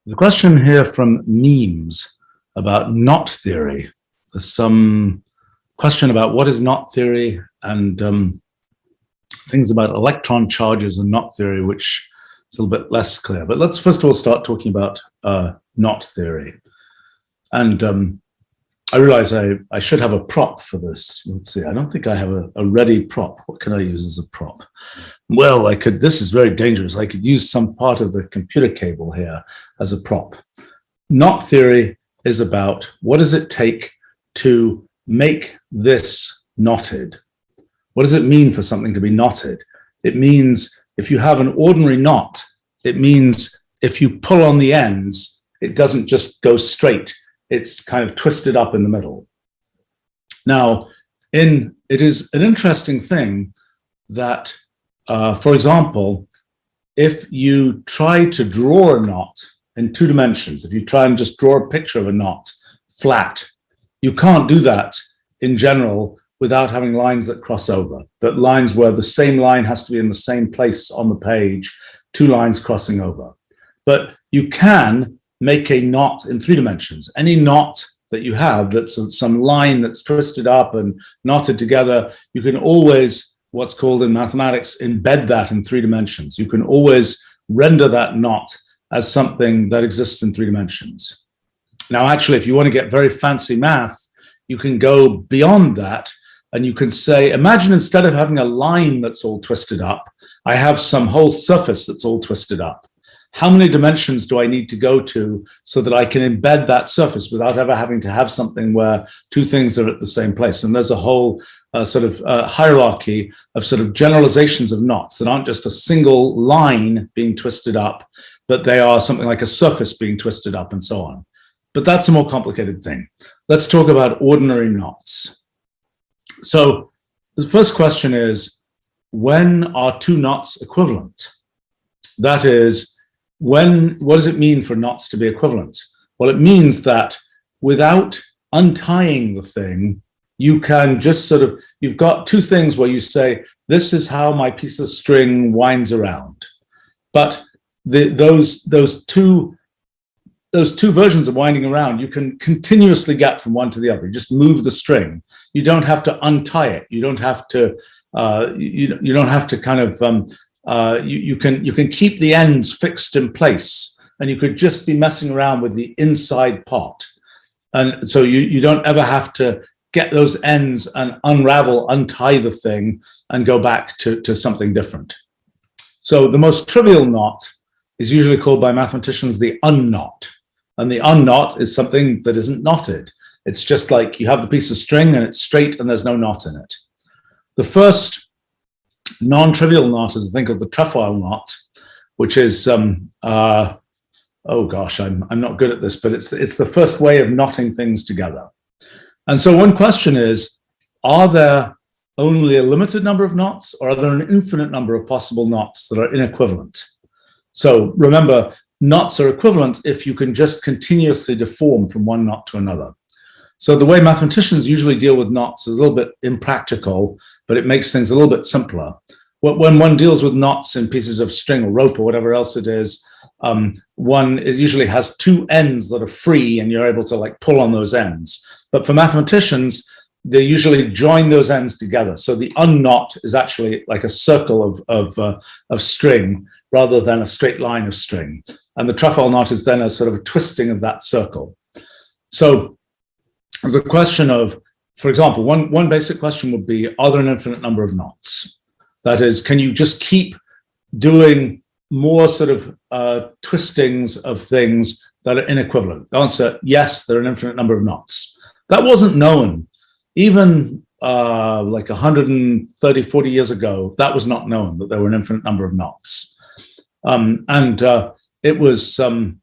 The question here from memes about knot theory. There's some question about what is knot theory and things about electron charges and knot theory, which is a little bit less clear. But let's first of all start talking about knot theory. And I realize I should have a prop for this. Let's see, I don't think I have a ready prop. What can I use as a prop? Well, I could, this is very dangerous. I could use some part of the computer cable here as a prop. Knot theory is about what does it take to make this knotted? What does it mean for something to be knotted? It means if you have an ordinary knot, it means if you pull on the ends, it doesn't just go straight. It's kind of twisted up in the middle. Now, it is an interesting thing that, for example, if you try to draw a knot in 2 dimensions, if you try and just draw a picture of a knot flat, you can't do that in general without having lines that cross over, that lines where the same line has to be in the same place on the page, 2 lines crossing over. But you can make a knot in 3 dimensions. Any knot that you have that's some line that's twisted up and knotted together, you can always, what's called in mathematics, embed that in 3 dimensions. You can always render that knot as something that exists in 3 dimensions. Now, actually, if you want to get very fancy math, you can go beyond that and you can say, imagine instead of having a line that's all twisted up, I have some whole surface that's all twisted up. How many dimensions do I need to go to so that I can embed that surface without ever having to have something where 2 things are at the same place? And there's a whole hierarchy of sort of generalizations of knots that aren't just a single line being twisted up, but they are something like a surface being twisted up and so on. But that's a more complicated thing. Let's talk about ordinary knots. So the first question is, when are 2 knots equivalent? That is, what does it mean for knots to be equivalent? Well, it means that without untying the thing, you can just sort of, you've got 2 things where you say, this is how my piece of string winds around. But those two versions of winding around, you can continuously get from one to the other. You just move the string. You don't have to untie it. You don't have to, you don't have to kind of, you can keep the ends fixed in place, and you could just be messing around with the inside part. And so you don't ever have to get those ends and untie the thing and go back to something different. So the most trivial knot is usually called by mathematicians the unknot. And the unknot is something that isn't knotted. It's just like you have the piece of string and it's straight and there's no knot in it. The first non-trivial knot is a thing called the trefoil knot, which is, oh gosh, I'm not good at this, but it's the first way of knotting things together. And so one question is, are there only a limited number of knots, or are there an infinite number of possible knots that are inequivalent? So remember, knots are equivalent if you can just continuously deform from one knot to another. So the way mathematicians usually deal with knots is a little bit impractical, but it makes things a little bit simpler. When one deals with knots in pieces of string or rope or whatever else it is, it usually has 2 ends that are free and you're able to like pull on those ends. But for mathematicians, they usually join those ends together. So the unknot is actually like a circle of string rather than a straight line of string. And the trefoil knot is then a sort of a twisting of that circle. So there's a question of, for example, one basic question would be, are there an infinite number of knots? That is, can you just keep doing more sort of twistings of things that are inequivalent? The answer, yes, there are an infinite number of knots. That wasn't known. Even like 130, 40 years ago, that was not known, that there were an infinite number of knots. It was a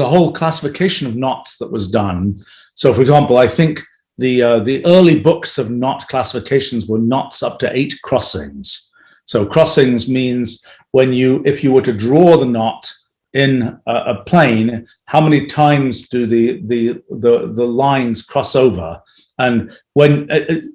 whole classification of knots that was done. So, for example, I think the early books of knot classifications were knots up to 8 crossings. So crossings means if you were to draw the knot in a plane, how many times do the lines cross over? And when,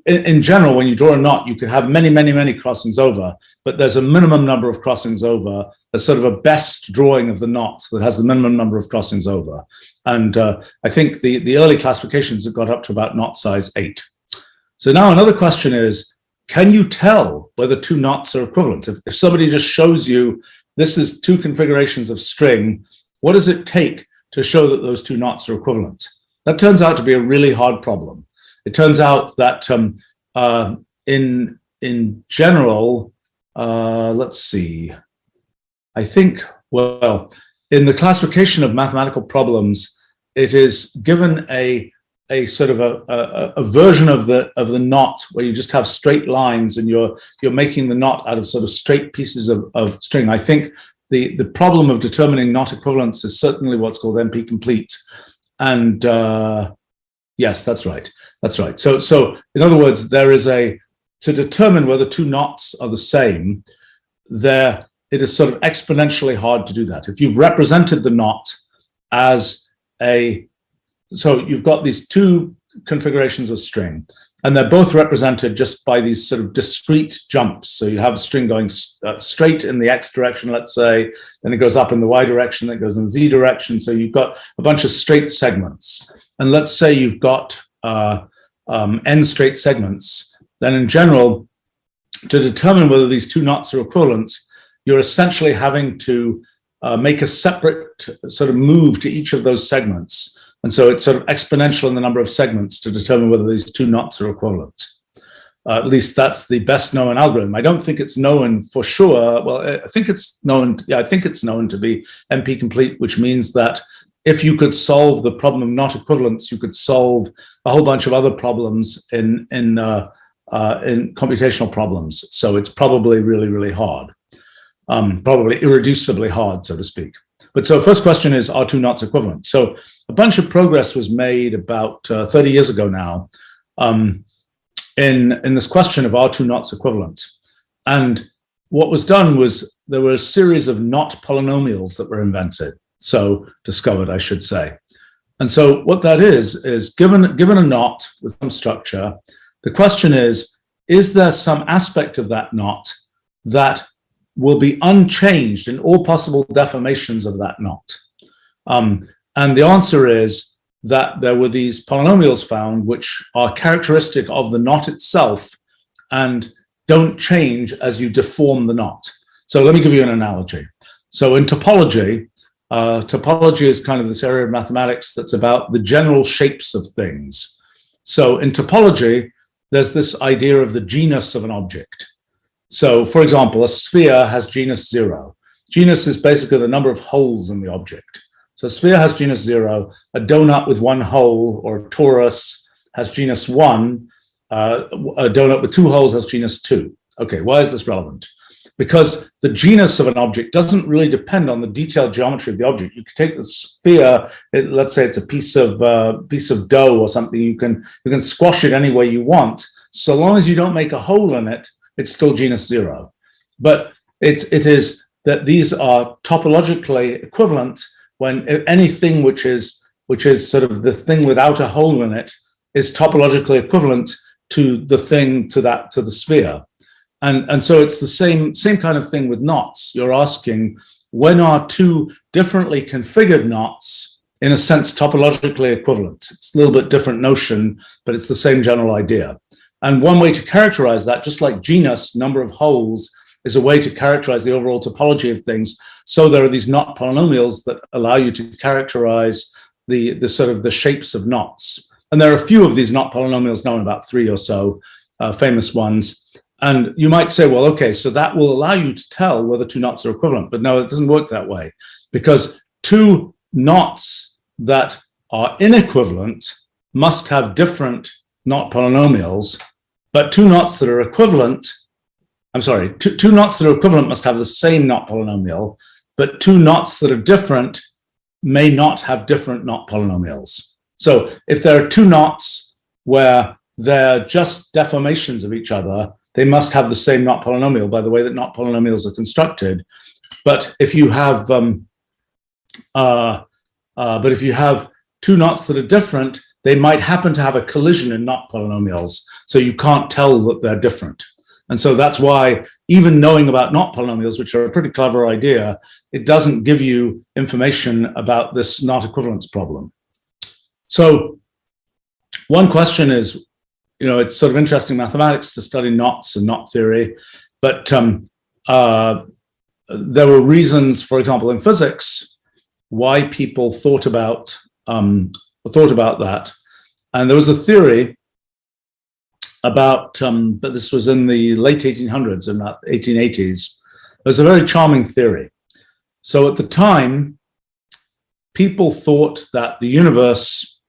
in general, when you draw a knot, you could have many, many, many crossings over, but there's a minimum number of crossings over. There's sort of a best drawing of the knot that has the minimum number of crossings over. And I think the early classifications have got up to about knot size 8. So now another question is, can you tell whether two knots are equivalent? If somebody just shows you, this is two configurations of string, what does it take to show that those two knots are equivalent? That turns out to be a really hard problem. It turns out that in general, let's see, I think, well, in the classification of mathematical problems, it is given a sort of a version of the knot where you just have straight lines and you're making the knot out of sort of straight pieces of string. I think the problem of determining knot equivalence is certainly what's called NP complete. And yes, that's right. That's right. So in other words, there is to determine whether two knots are the same, it is sort of exponentially hard to do that. If you've represented the knot as so you've got these two configurations of string, and they're both represented just by these sort of discrete jumps. So you have a string going straight in the x direction, let's say, then it goes up in the y direction, then it goes in the z direction. So you've got a bunch of straight segments. And let's say you've got n straight segments, then in general, to determine whether these two knots are equivalent, you're essentially having to make a separate sort of move to each of those segments. And so it's sort of exponential in the number of segments to determine whether these two knots are equivalent. At least that's the best known algorithm. I don't think it's known for sure. Well, I think it's known. Yeah, I think it's known to be NP complete, which means that if you could solve the problem of knot equivalence, you could solve a whole bunch of other problems in computational problems. So it's probably really, really hard, probably irreducibly hard, so to speak. But so first question is, are two knots equivalent? So a bunch of progress was made about 30 years ago now in this question of are two knots equivalent? And what was done was there were a series of knot polynomials that were invented. So discovered, I should say. And so what that is given a knot with some structure, the question is there some aspect of that knot that will be unchanged in all possible deformations of that knot? And the answer is that there were these polynomials found which are characteristic of the knot itself and don't change as you deform the knot. So let me give you an analogy. So in topology, topology is kind of this area of mathematics that's about the general shapes of things. So in topology, there's this idea of the genus of an object. So for example, a sphere has genus 0. Genus is basically the number of holes in the object. So a sphere has genus 0, a donut with one hole or a torus has genus 1, a donut with 2 holes has genus 2. Okay, why is this relevant? Because the genus of an object doesn't really depend on the detailed geometry of the object. You can take the sphere, let's say it's a piece of dough or something, you can squash it any way you want. So long as you don't make a hole in it, it's still genus 0. But it is that these are topologically equivalent when anything which is sort of the thing without a hole in it is topologically equivalent to the thing to the sphere. And so it's the same kind of thing with knots. You're asking, when are two differently configured knots, in a sense, topologically equivalent? It's a little bit different notion, but it's the same general idea. And one way to characterize that, just like genus, number of holes, is a way to characterize the overall topology of things. So there are these knot polynomials that allow you to characterize the sort of the shapes of knots. And there are a few of these knot polynomials known, about 3 or so famous ones. And you might say, well, okay, so that will allow you to tell whether two knots are equivalent. But no, it doesn't work that way, because two knots that are inequivalent must have different knot polynomials, but two knots that are equivalent, two knots that are equivalent must have the same knot polynomial, but two knots that are different may not have different knot polynomials. So if there are two knots where they're just deformations of each other, they must have the same knot polynomial by the way that knot polynomials are constructed. But if you have two knots that are different, they might happen to have a collision in knot polynomials, so you can't tell that they're different. And so that's why even knowing about knot polynomials, which are a pretty clever idea, it doesn't give you information about this knot equivalence problem. So one question is, it's sort of interesting mathematics to study knots and knot theory, but there were reasons, for example, in physics, why people thought about that. And there was a theory about, but this was in the late 1800s and not 1880s. It was a very charming theory. So at the time, people thought that the universe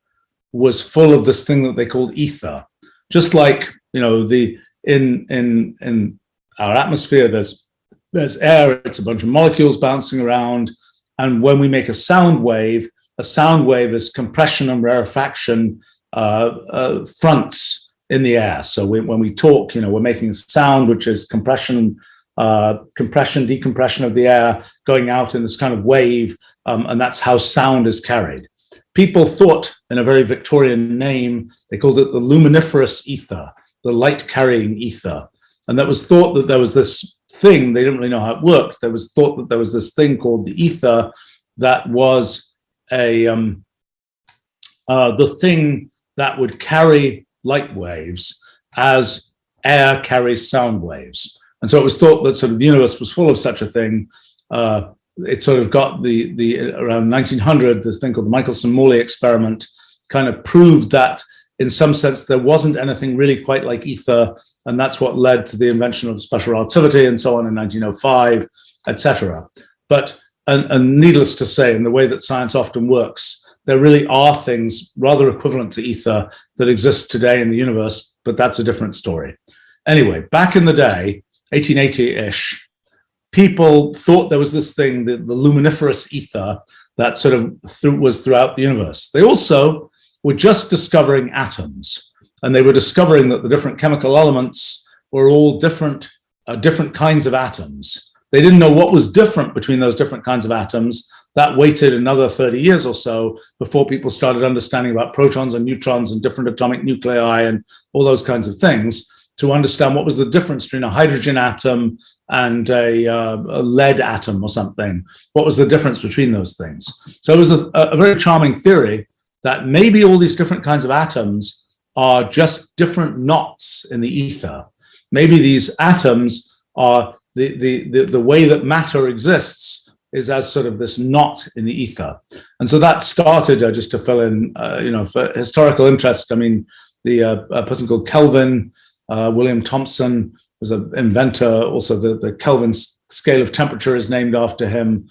was full of this thing that they called ether. Just like, in our atmosphere, there's air, it's a bunch of molecules bouncing around. And when we make a sound wave is compression and rarefaction fronts in the air. So when we talk, we're making a sound, which is compression, decompression of the air going out in this kind of wave. And that's how sound is carried. People thought, in a very Victorian name, they called it the luminiferous ether, the light carrying ether. And that was thought that there was this thing, they didn't really know how it worked. There was thought that there was this thing called the ether that was the thing that would carry light waves as air carries sound waves. And so it was thought that sort of the universe was full of such a thing. It sort of got the around 1900, this thing called the Michelson-Morley experiment kind of proved that in some sense there wasn't anything really quite like ether, and that's what led to the invention of special relativity and so on in 1905, etc. But and needless to say, in the way that science often works, there really are things rather equivalent to ether that exist today in the universe, but that's a different story. Anyway, back in the day, 1880-ish, people thought there was this thing, the luminiferous ether, that sort of was throughout the universe. They also were just discovering atoms, and they were discovering that the different chemical elements were all different kinds of atoms. They didn't know what was different between those different kinds of atoms. That waited another 30 years or so before people started understanding about protons and neutrons and different atomic nuclei and all those kinds of things, to understand what was the difference between a hydrogen atom and a lead atom or something. What was the difference between those things? So it was a very charming theory that maybe all these different kinds of atoms are just different knots in the ether. Maybe these atoms are the way that matter exists is as sort of this knot in the ether. And so that started, just to fill in, for historical interest, I mean, a person called Kelvin, William Thomson, was an inventor. Also, the Kelvin scale of temperature is named after him.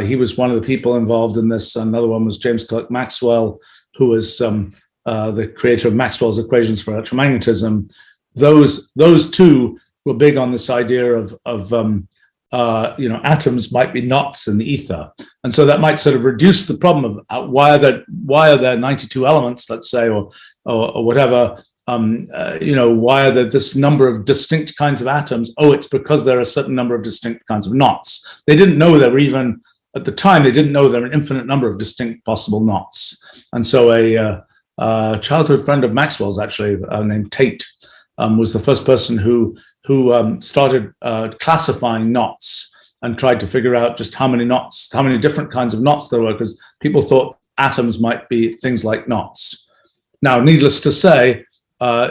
He was one of the people involved in this. Another one was James Clerk Maxwell, who was the creator of Maxwell's equations for electromagnetism. Those two were big on this idea of atoms might be knots in the ether, and so that might sort of reduce the problem of why are there 92 elements, let's say, or whatever. Why are there this number of distinct kinds of atoms? Oh, it's because there are a certain number of distinct kinds of knots. They didn't know there were even, at the time, they didn't know there were an infinite number of distinct possible knots. And so a childhood friend of Maxwell's, actually, named Tate, was the first person who started classifying knots and tried to figure out just how many different kinds of knots there were, because people thought atoms might be things like knots. Now, needless to say,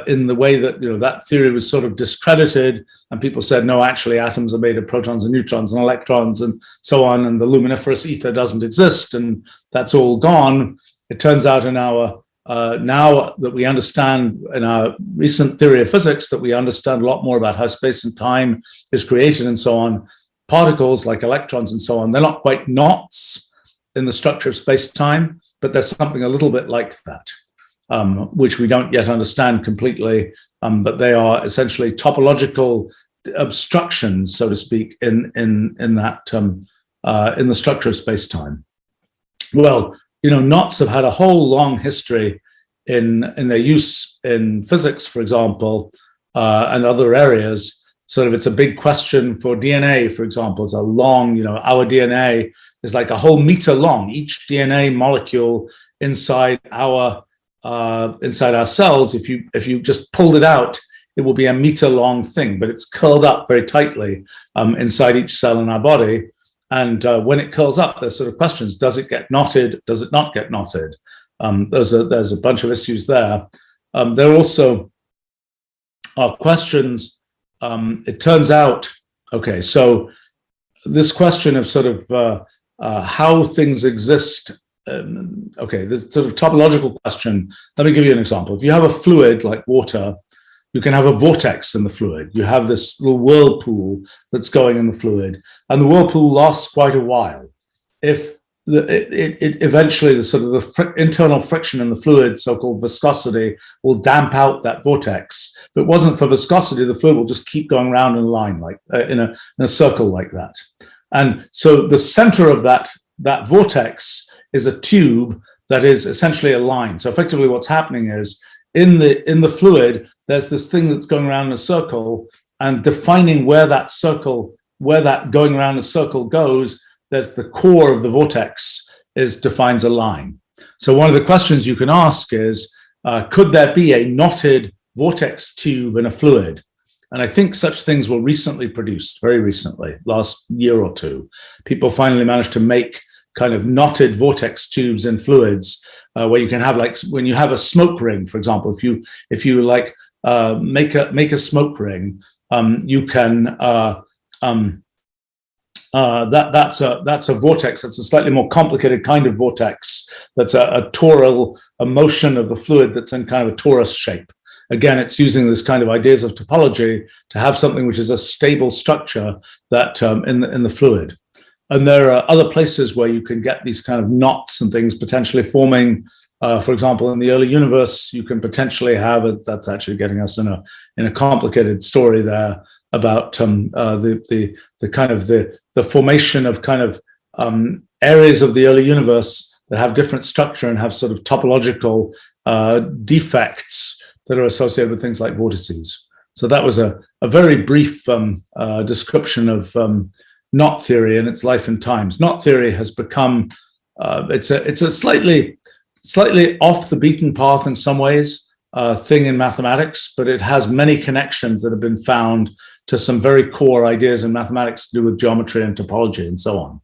in the way that that theory was sort of discredited, and people said, no, actually atoms are made of protons and neutrons and electrons and so on, and the luminiferous ether doesn't exist, and that's all gone. It turns out in our now that we understand in our recent theory of physics, that we understand a lot more about how space and time is created and so on, particles like electrons and so on, they're not quite knots in the structure of space-time, but there's something a little bit like that. Which we don't yet understand completely, but they are essentially topological obstructions, so to speak, in the structure of space-time. Well, knots have had a whole long history in their use in physics, for example, and other areas. Sort of, it's a big question for DNA, for example. It's a long, our DNA is like a whole meter long. Each DNA molecule inside our inside our cells, if you just pulled it out, it will be a meter long thing, but it's curled up very tightly inside each cell in our body. And when it curls up, there's sort of questions: does it get knotted? Does it not get knotted? There's a bunch of issues there. There also are questions. It turns out, okay, so this question of sort of how things exist. Okay, this sort of topological question. Let me give you an example. If you have a fluid like water, you can have a vortex in the fluid. You have this little whirlpool that's going in the fluid, and the whirlpool lasts quite a while. If eventually the sort of the internal friction in the fluid, so-called viscosity, will damp out that vortex. If it wasn't for viscosity, the fluid will just keep going around in a line, like in a circle like that. And so the center of that vortex is a tube that is essentially a line. So effectively what's happening is in the fluid, there's this thing that's going around in a circle, and defining where that going around the circle goes, there's the core of the vortex defines a line. So one of the questions you can ask is, could there be a knotted vortex tube in a fluid? And I think such things were recently produced, very recently, last year or two. People finally managed to make kind of knotted vortex tubes in fluids, where you can have, like, when you have a smoke ring, for example, if you like make a smoke ring, you can that's a vortex. It's a slightly more complicated kind of vortex. That's a toral, a motion of the fluid that's in kind of a torus shape. Again, it's using this kind of ideas of topology to have something which is a stable structure that in the fluid. And there are other places where you can get these kind of knots and things potentially forming. For example, in the early universe, you can potentially have it. That's actually getting us in a complicated story there about the kind of the formation of kind of areas of the early universe that have different structure and have sort of topological defects that are associated with things like vortices. So that was a very brief description of knot theory and its life and times. Knot theory has become it's a slightly off the beaten path in some ways thing in mathematics, but it has many connections that have been found to some very core ideas in mathematics to do with geometry and topology and so on.